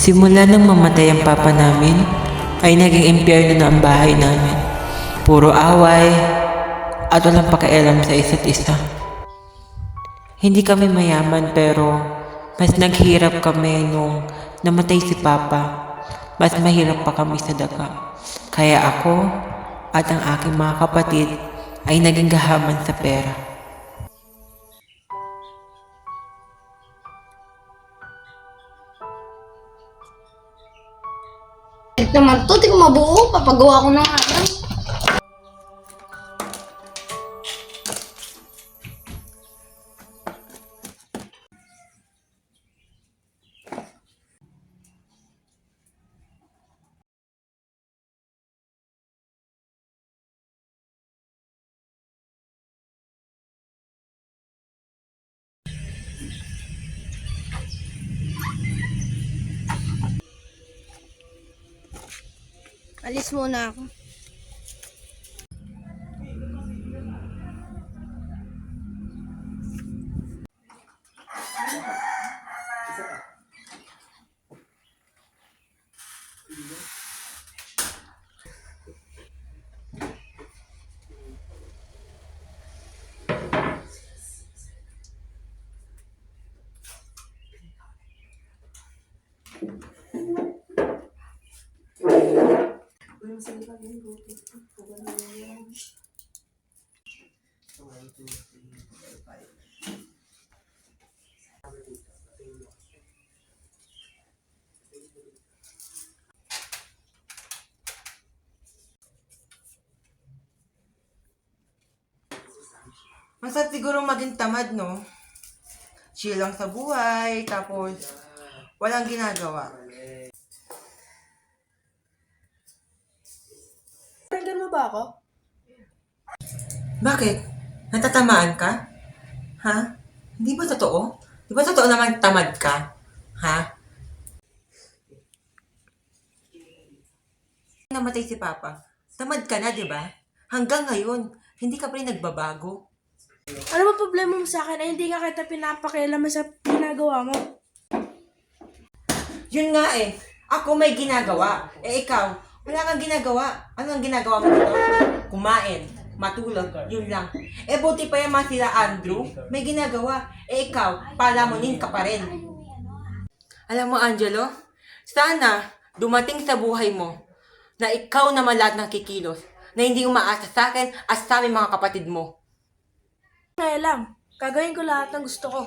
Simula nang mamatay ang papa namin, ay naging impyerno na ang bahay namin. Puro away at walang pakialam sa isa't isa. Hindi kami mayaman pero mas naghirap kami nung namatay si papa. Mas mahirap pa kami sa daga. Kaya ako at ang aking mga kapatid ay naging gahaman sa pera. Naman to, di ko mabuo. Papagawa ko na nga lang. Alis muna ako. Masarap siguro maging tamad, no? Chill lang sa buhay, tapos walang ginagawa. Pakinggan mo ba ako? Bakit? Natatamaan ka? Ha? Hindi ba totoo? Di ba totoo naman tamad ka? Ha? Namatay si Papa. Tamad ka na, di ba? Hanggang ngayon, hindi ka pa rin nagbabago. Ano ba problema mo sa akin ay hindi nga kita pinapakialaman sa ginagawa mo? Yun nga eh. Ako may ginagawa. Eh ikaw, wala kang ginagawa. Ano ang ginagawa mo dito? Kumain, matulog, yun lang. Eh buti pa yung mga sila Andrew, may ginagawa. Eh ikaw, palamunin ka pa rin. Alam mo Angelo, sana dumating sa buhay mo na ikaw naman lahat ng kikilos, na hindi umaasa sa akin at sa aming mga kapatid mo. Kaya lang, gagawin ko lahat ng gusto ko.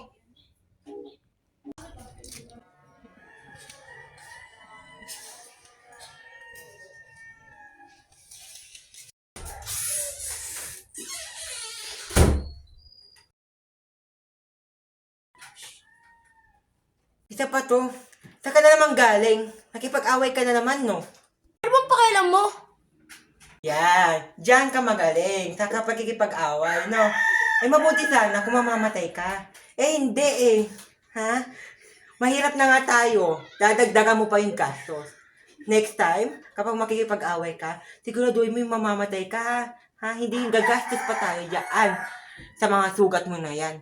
Isa pa to, saan ka na naman galing? Nakipag-away ka na naman, no? Ano bang pakialam mo? Yan, diyan ka magaling sa pagkikipag-away, no? Ay mabuti sana kung mamamatay ka. Eh hindi eh. Ha? Mahirap na nga tayo. Dadagdagan mo pa yung gastos. Next time, kapag makikipag-away ka, siguraduhin mo yung mamamatay ka, ha? Ha? Hindi yung gagastos pa tayo dyan sa mga sugat mo na yan.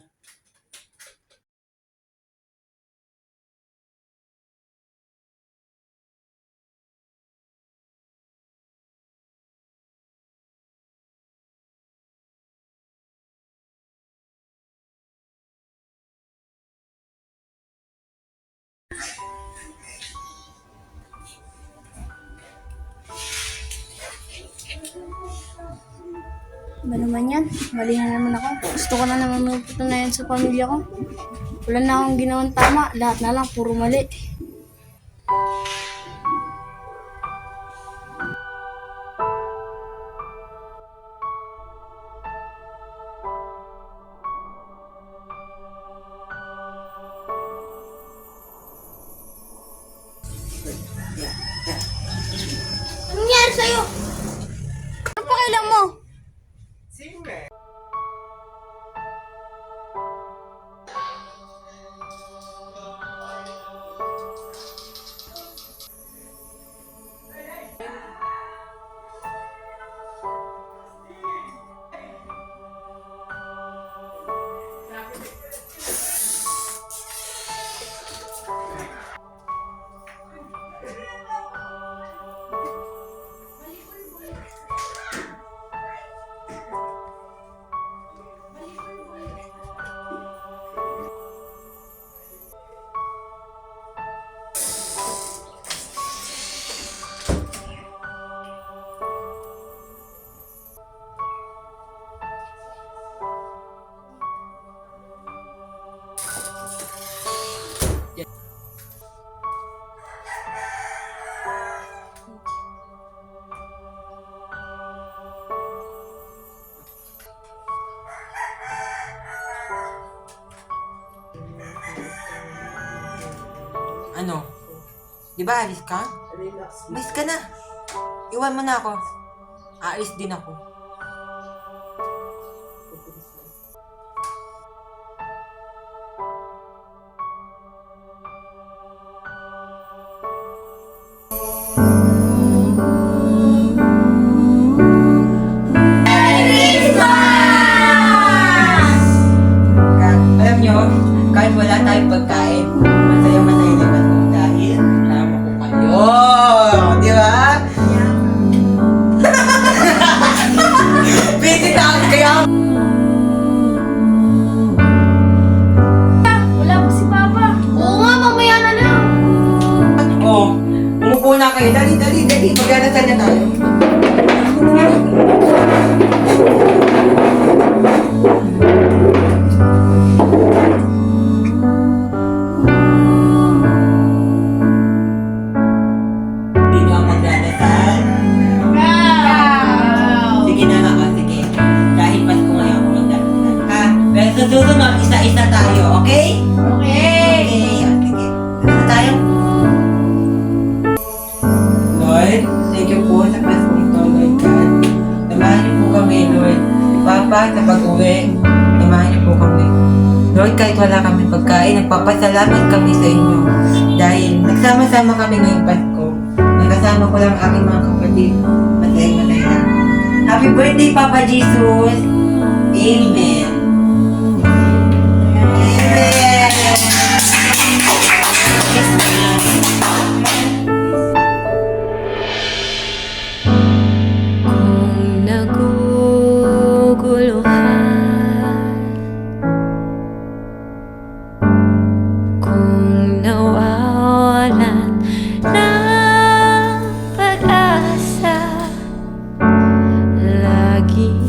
Ba naman yan? Mali na naman ako. Gusto ko na naman magpatunayan sa pamilya ko. Wala na akong ginawang tama. Lahat na lang, puro mali. Anong nangyari sa'yo? Ano pakialam mo? Ano? Di ba alis ka? Alis ka na. Iwan mo na ako. Aalis din ako. Alam nyo, kahit wala tayong pagkain, masaya-masaya naman kung dahil kasama ko kayo. Di ba? Busy tayo kaya. Wala pa si Papa. Oo nga, mamaya na lang. Oh, umupo na kayo. Dali. Magdadasal na tayo. Sino ang magdadasal? Sige na nga, sige. Dahil Pasko ngayon ako magdadasal. Ha? Pero sa susunod, isa-isa tayo, okay? Okay, sige. Ano tayo? Lord, thank you po sa Pasko ito, Lord God. Samahan niyo po kami, Lord. Papa, sa pag-uwi, samahan niyo po kami. Lord, kahit wala kami pagkain, nagpapasalamat kami sa inyo. Dahil nagsama-sama kami ngayong Pasko. Nagkasama ko lang ang aking mga kapatid. Masaya-masaya lang. Happy birthday, Papa Jesus! Amen! Kung naguguluhan, kung nawawalan ng pag-asa, laging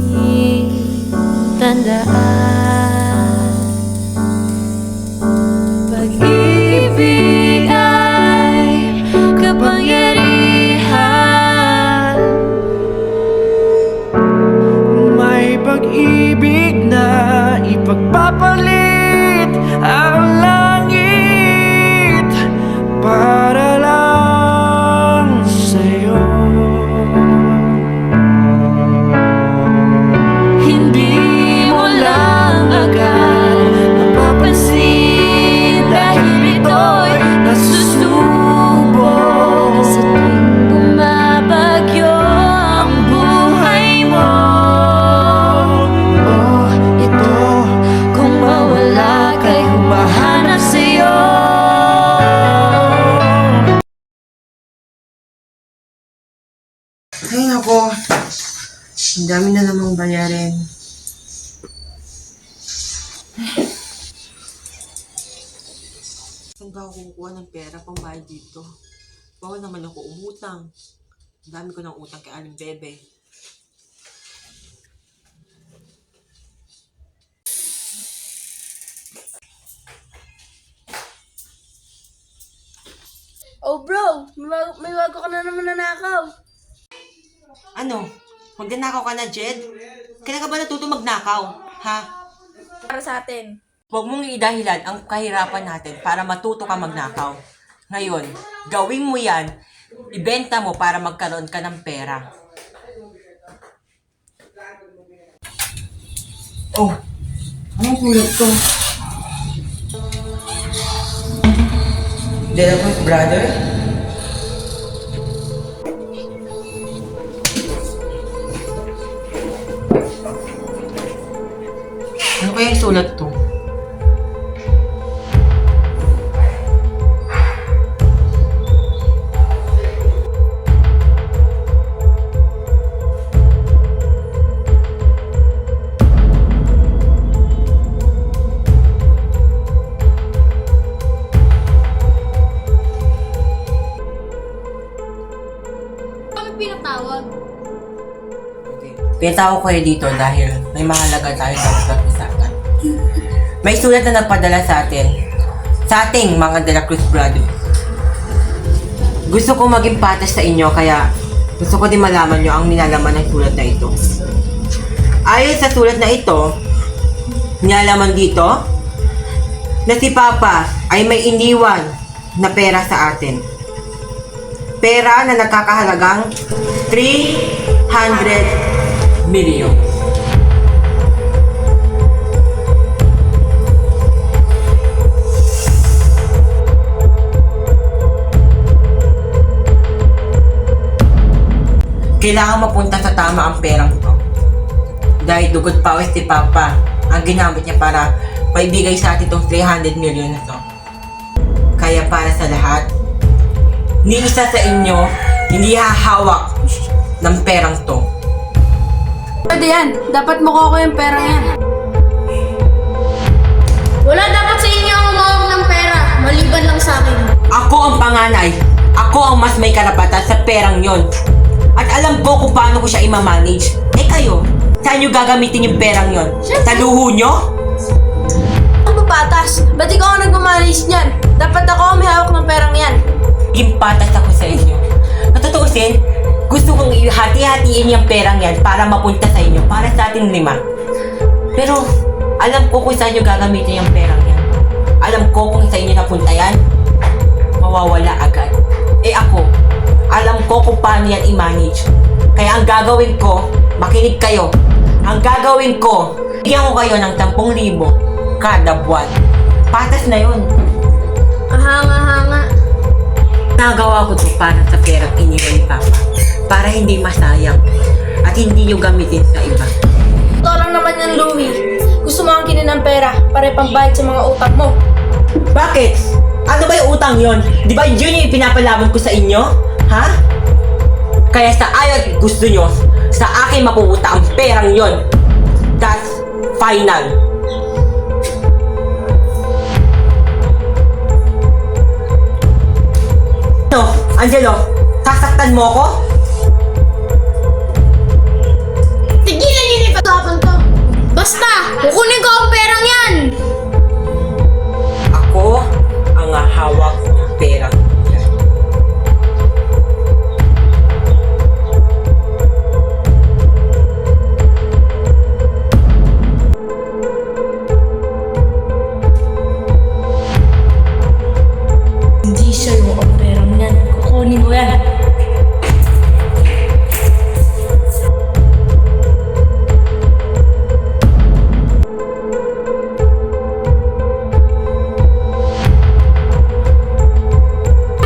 tandaan, pag-ibig ay kapangyarihan. May pag-ibig na ipagpapalit ang langit para lang sa'yo. Hindi mo lang agad mapapansin dahil ito'y nasusubok sa tuwing bumabagyo ang buhay mo. Oh, ito kung mawala kay humahanap sa'yo. Ay, nako. Ang dami na namang bayarin. Saan ba ako kukuha ng pera pang bayad dito? Bawal naman ako umutang. Ang dami ko ng utang kay Aling Bebe. Oh bro, may bago ka na naman nanakaw. Ano? Magnanakaw ka na, Jed? Kailan ka ba natuto magnakaw? Ha? Para sa atin. Huwag mong idahilan ang kahirapan natin para matuto ka magnakaw. Ngayon, gawin mo yan, ibenta mo para magkaroon ka ng pera. Oh, anong sulat to? De la Cruz Brother? Ano kaya yung sulat to? Bakit pinatawag? Pinatawag ko kayo dito dahil may mahalaga tayo dapat pag-usapan. May sulat na nagpadala sa ating mga De La Cruz Brother. Gusto ko maging patas sa inyo kaya gusto ko din malaman nyo ang nilalaman ng sulat na ito. Ayon sa sulat na ito, nilalaman dito na si Papa ay may iniwan na pera sa atin. Pera na nagkakahalagang 300 million. Kailangan mapunta sa tama ang perang to. Dahil dugot pawis ni Papa ang ginamit niya para maibigay sa atin itong 300 million na to. Kaya para sa lahat, ni isa sa inyo hindi hahawak ng perang to. Pwede yan. Dapat mukha ko yung perang yan. Wala dapat sa inyo ang umawag ng pera. Maliban lang sa akin. Ako ang panganay. Ako ang mas may karapatan sa perang yon. At alam ko kung paano ko siya i-manage. Eh kayo, saan nyo gagamitin yung perang yon? Sa luho nyo? Ang papatas. Ba't ikaw ang nagmamanage niyan? Dapat ako ang may hawak ng perang yan. Yung patas ako sa inyo. Natutuusin, gusto kong hati-hatiin yung perang yan para mapunta sa inyo, para sa ating 5. Pero, alam ko kung saan nyo gagamitin yung perang yan. Alam ko kung sa inyo napunta yan, mawawala agad. Eh ako, alam ko kung paano yan i-manage. Kaya ang gagawin ko, makinig kayo. Ang gagawin ko, bigyan ko kayo ng 10,000 kada buwan. Patas na yun. Ahanga-hanga. Nagawa ko to para sa perang iniwan ni Papa. Para hindi masayang at hindi nyo gamitin sa iba. Totoo lang naman yan, Louie. Gusto mo ang kinin ng pera para pambayad sa mga utang mo. Bakit? Ano ba yung utang yon? Di ba yun yung pinapalaban ko sa inyo? Ha? Kaya sa ayaw gusto nyo, sa akin mapupunta ang perang yon. That's final. Ano, Angelo? Sasaktan mo ko? Tigilan niyo yung pag-usapan to. Basta, kukunin ko ang perang yan. Ako ang hawak ng perang yan. Hindi sa'yo ang perang yan. Kukunin ko yan.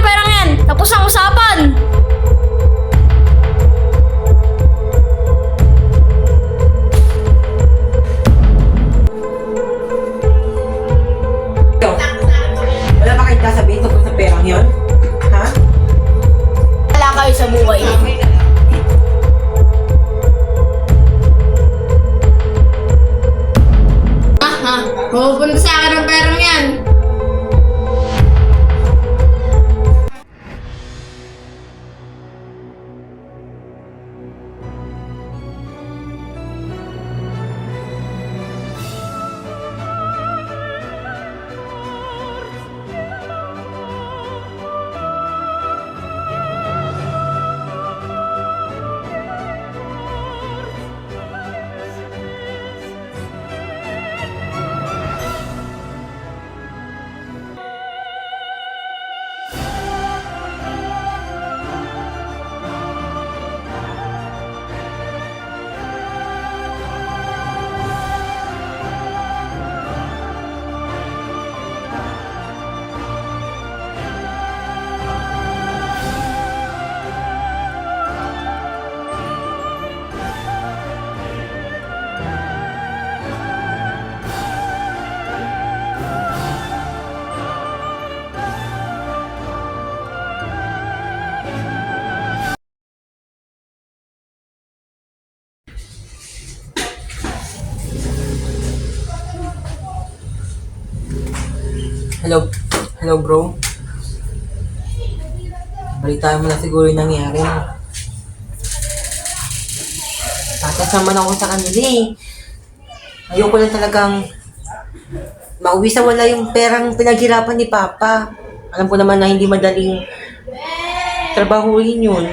Perang yan! Tapos ang usapan! Wala ba kayong sasabihin tungkol sa perang yon? Ha? Wala kayo sa buhay niyo. Pupunta sa akin ang perang yan. Hello? Hello, bro? Balitaan mo na siguro yung nangyari. Patas naman ako sa kanila eh. Ayoko lang talagang mauwi sa wala yung perang pinaghirapan ni Papa. Alam ko naman na hindi madaling trabahuin yun.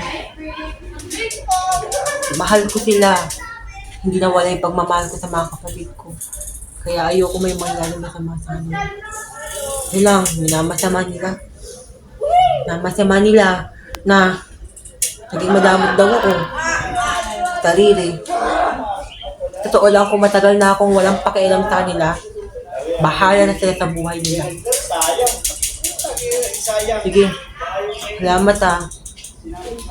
Mahal ko sila. Hindi na wala yung pagmamahal ko sa mga kapatid ko. Kaya ayoko may mangyari masama sa amin. Yun lang, minamasama nila. na masama nila na naging madamot daw ako. Tariri. Totoo lang kung matagal na akong walang pakialam sa kanila, bahala na sila sa buhay nila. Sige, salamat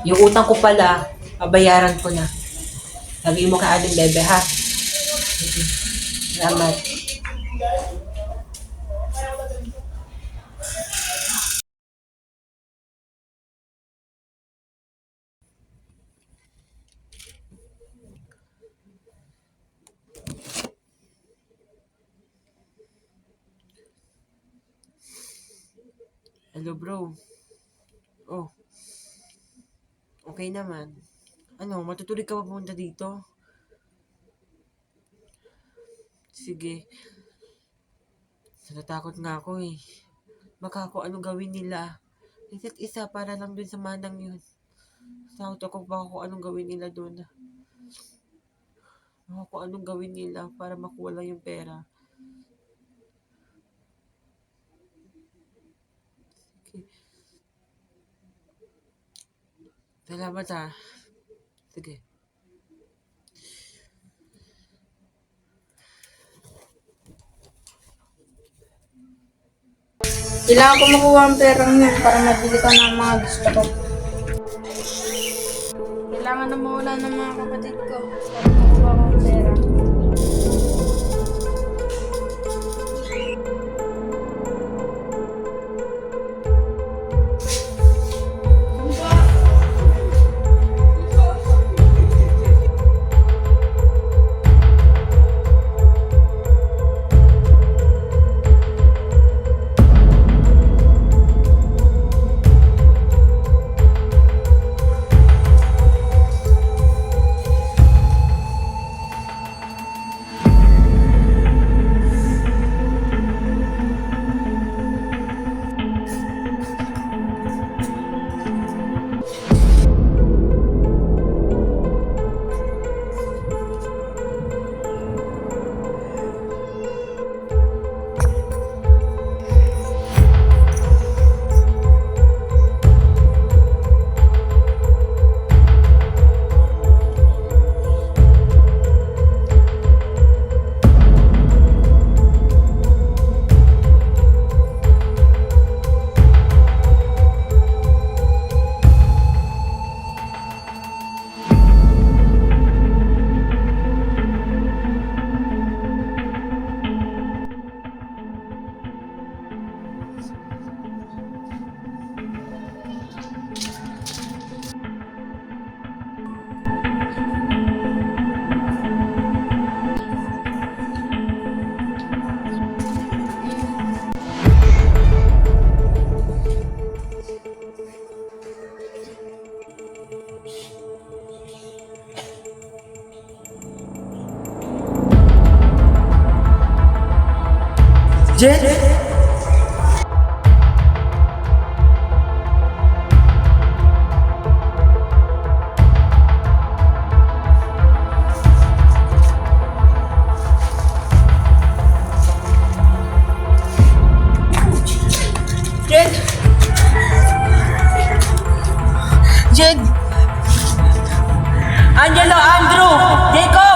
Yung utang ko pala, babayaran ko na. Sabihin mo kay Aling Bebe, ha? Sige, salamat. Hello, bro. Oh, okay naman. Ano, matutuloy ka pa pumunta dito? Sige. Natatakot nga ako eh. Baka ako anong gawin nila. Isa't isa para lang dun sa manang yun. Takot ako baka kung anong gawin nila dun. Baka kung anong gawin nila para makuha lang yung pera. Sige. Salamat Sige. Kailangan ko makuha ang perang yun para mabili ko ng mga gusto ko. Kailangan na mawala ng mga kapatid ko para makuha ko ang pera. Jen? Jen! Jen! Angelo, Andrew, Jacob!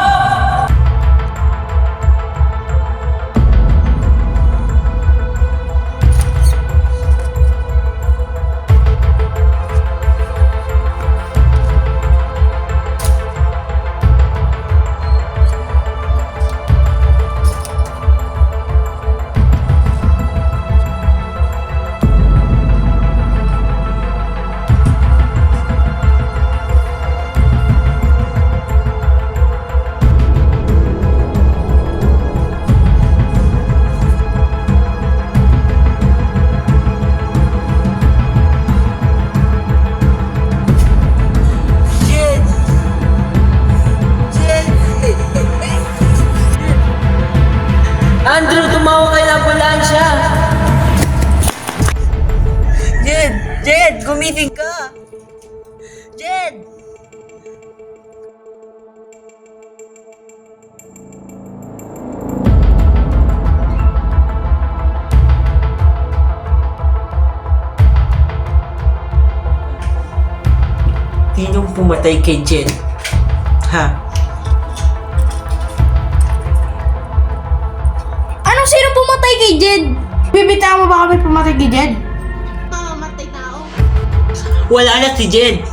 Sinong pumatay kay Jed? Ha? Anong sino pumatay kay Jed? Bibitaw mo ba kami pumatay kay Jed? Mamamatay tao. Wala na si Jed.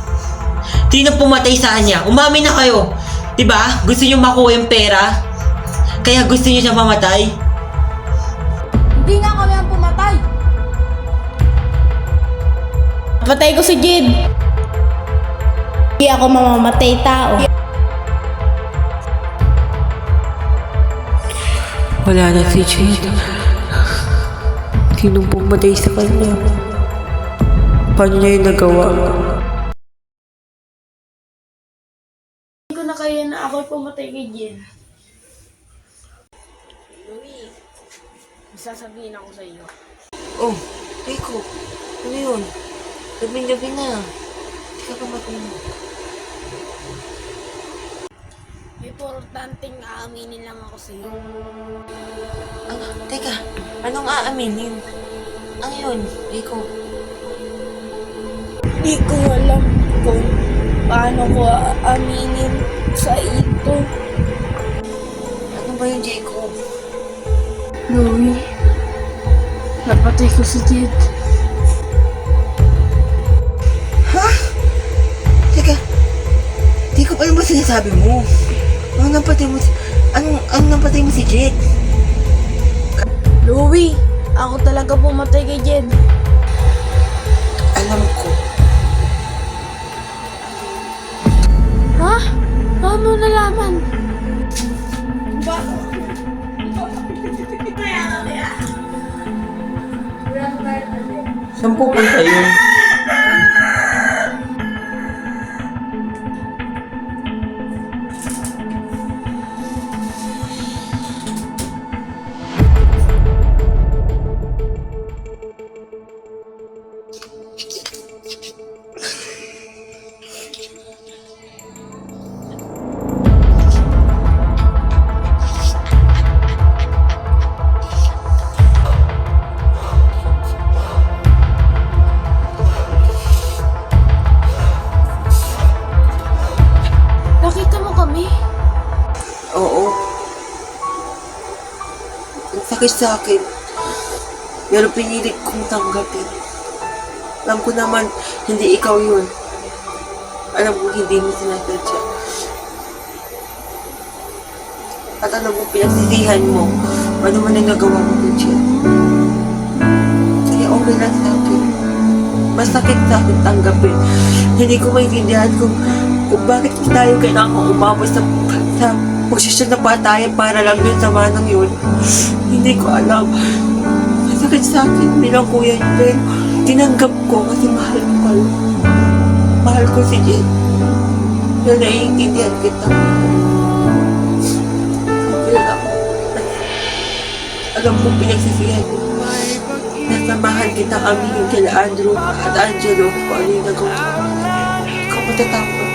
Sino pumatay sa kanya? Umamin na kayo. Diba? Gusto niyo makuha yung pera? Kaya gusto niyo siya mamatay? Hindi nga kami ang pumatay. Patay ko si Jed. Hindi ako mamamatay tao. Wala na si Jed. Sinong pumatay sa kanya? Paano niya yung nagawa? Hindi ko na kaya na ako pumatay kay Jed. Louie, may sasabihin ako sa iyo. Oh, Rico. Ano yun? Gabi-gabi na. Hindi ka pa matulog. Importanteng aaminin lang ako sa iyo. Teka, anong aaminin? Ano yun, Rico? Hindi ko alam kung paano ko aaminin sa ito. Ano ba yung Jacob? Louie, napatay ko si Jed. Teka, di ko pa alam ba sinasabi mo? Anong napatay mo si Jed? Louie, ako talaga pumatay kay Jed. Alam ko. Ha? Paano nalaman? Saan pupunta yun? Nakita mo kami? Oo. Ang sakit sa akin. Pero pinilit kong tanggapin. Alam ko naman, hindi ikaw yun. Alam ko hindi mo sinasadya. At alam mo, pinagsisihan mo. Ano man ang nagawa mo kay Jed. Kaya okay lang sa akin. Mas sakit sa akin tanggapin. Hindi ko maintindihan kung bakit tayo kailangan umabot sa posisyon na patayan para lang yun sa manang yun. Hindi ko alam. Masakit sa akin bilang kuya niyo, pero tinanggap ko kasi mahal ko kayo. Mahal ko si Jed. Pero naiintindihan kita. Kaya ako, alam kong pinagsisihan mo. Nasamahan kita aminin kila Andrew at Angelo kung ano yung nagawa mo. Ikaw matatapos.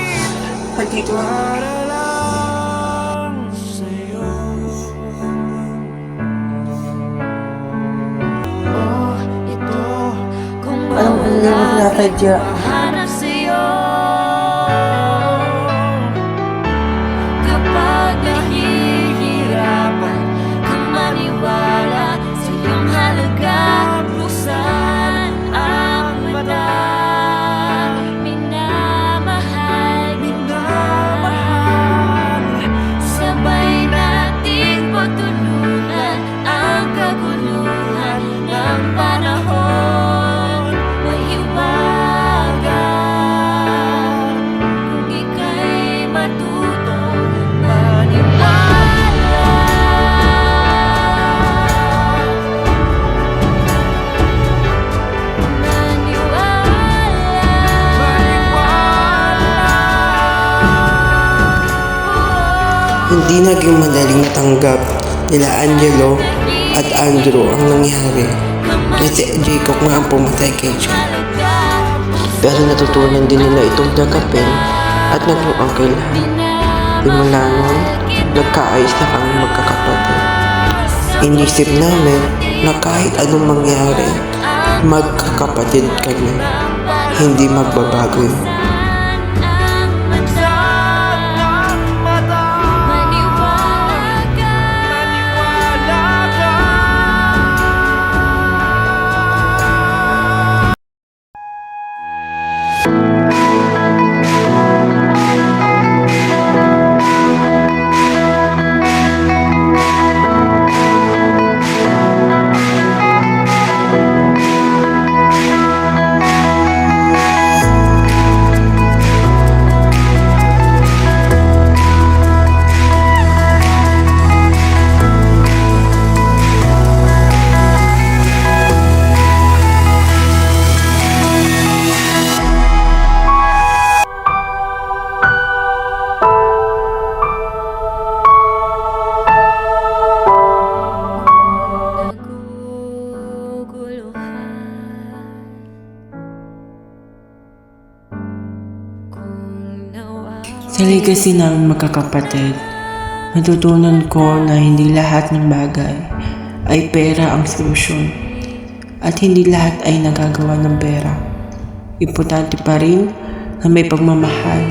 Pagdito ako. Oh, ito kung Alam ko hindi mo sinasadya. hanap sa'yo. Kapag nahihirapan kang maniwala sa iyong halaga, buksan ang mata. Minamahal kita, sabay nating pagtulungan ang kaguluhan ng panahon. Mahiwagan kung ika'y matutong maniwala. Hindi naging madaling matanggap nila Angelo at Andrew ang nangyari na si Jacob nga ang pumatay kay Jed. Pero natutunan din nila itong tanggapin at naging okay lahat. Simula nun, nagkaayos na kami magkakapatid. Inisip namin na kahit anong mangyari, magkakapatid kami. Hindi magbabago yun. Sa legacy namin magkakapatid, natutunan ko na hindi lahat ng bagay ay pera ang solusyon at hindi lahat ay nagagawa ng pera. Importante pa rin na may pagmamahal.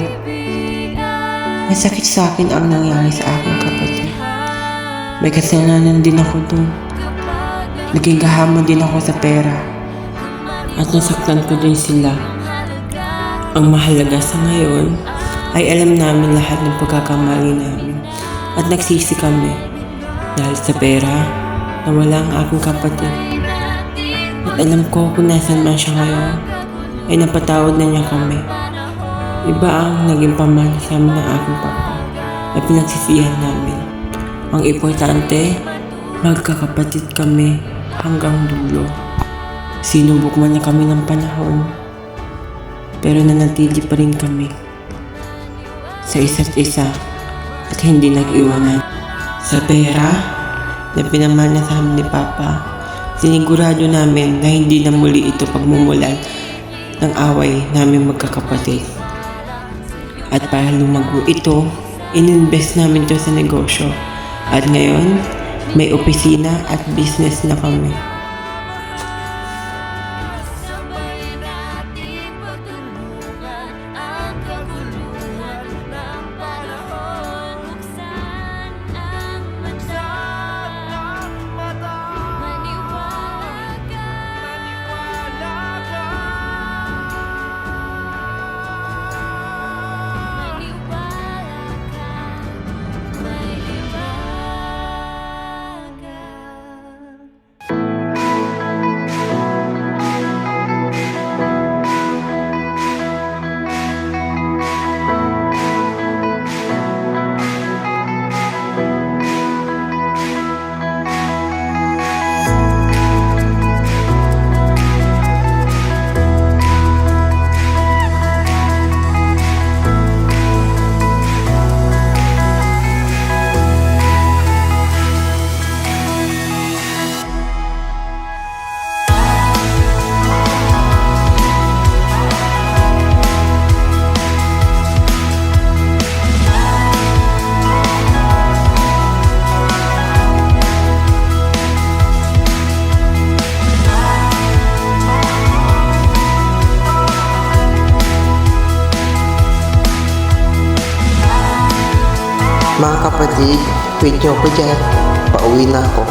Masakit sa akin ang nangyari sa aking kapatid. May kasalanan din ako dun. Naging gahamon din ako sa pera. At nasaktan ko din sila. Ang mahalaga sa ngayon ay alam namin lahat ng pagkakamali namin. At nagsisi kami. Dahil sa pera, nawala ang aking kapatid. At alam ko kung nasan man siya ngayon, ay napatawad na niya kami. Iba ang naging pamana sa amin ng aking papa at pinagsisihan namin. Ang importante, magkakapatid kami hanggang dulo. Sinubok man na kami ng panahon, pero nanatili pa rin kami sa isa't isa at hindi nag-iwanan. Sa pera na pinamana sa amin ni Papa, sinigurado namin na hindi na muli ito pagmumulan ng away namin magkakapatid. At para lumago ito, ininvest namin ito sa negosyo. At ngayon, may opisina at business na kami. Sabay nating pagtulungan ang kaguluhan ng panahon. Buksan ang mata, maniwala ka. Maniwala ka, may liwaga. Mga kapatid, wait nyo ako dyan. Pauwi na ako.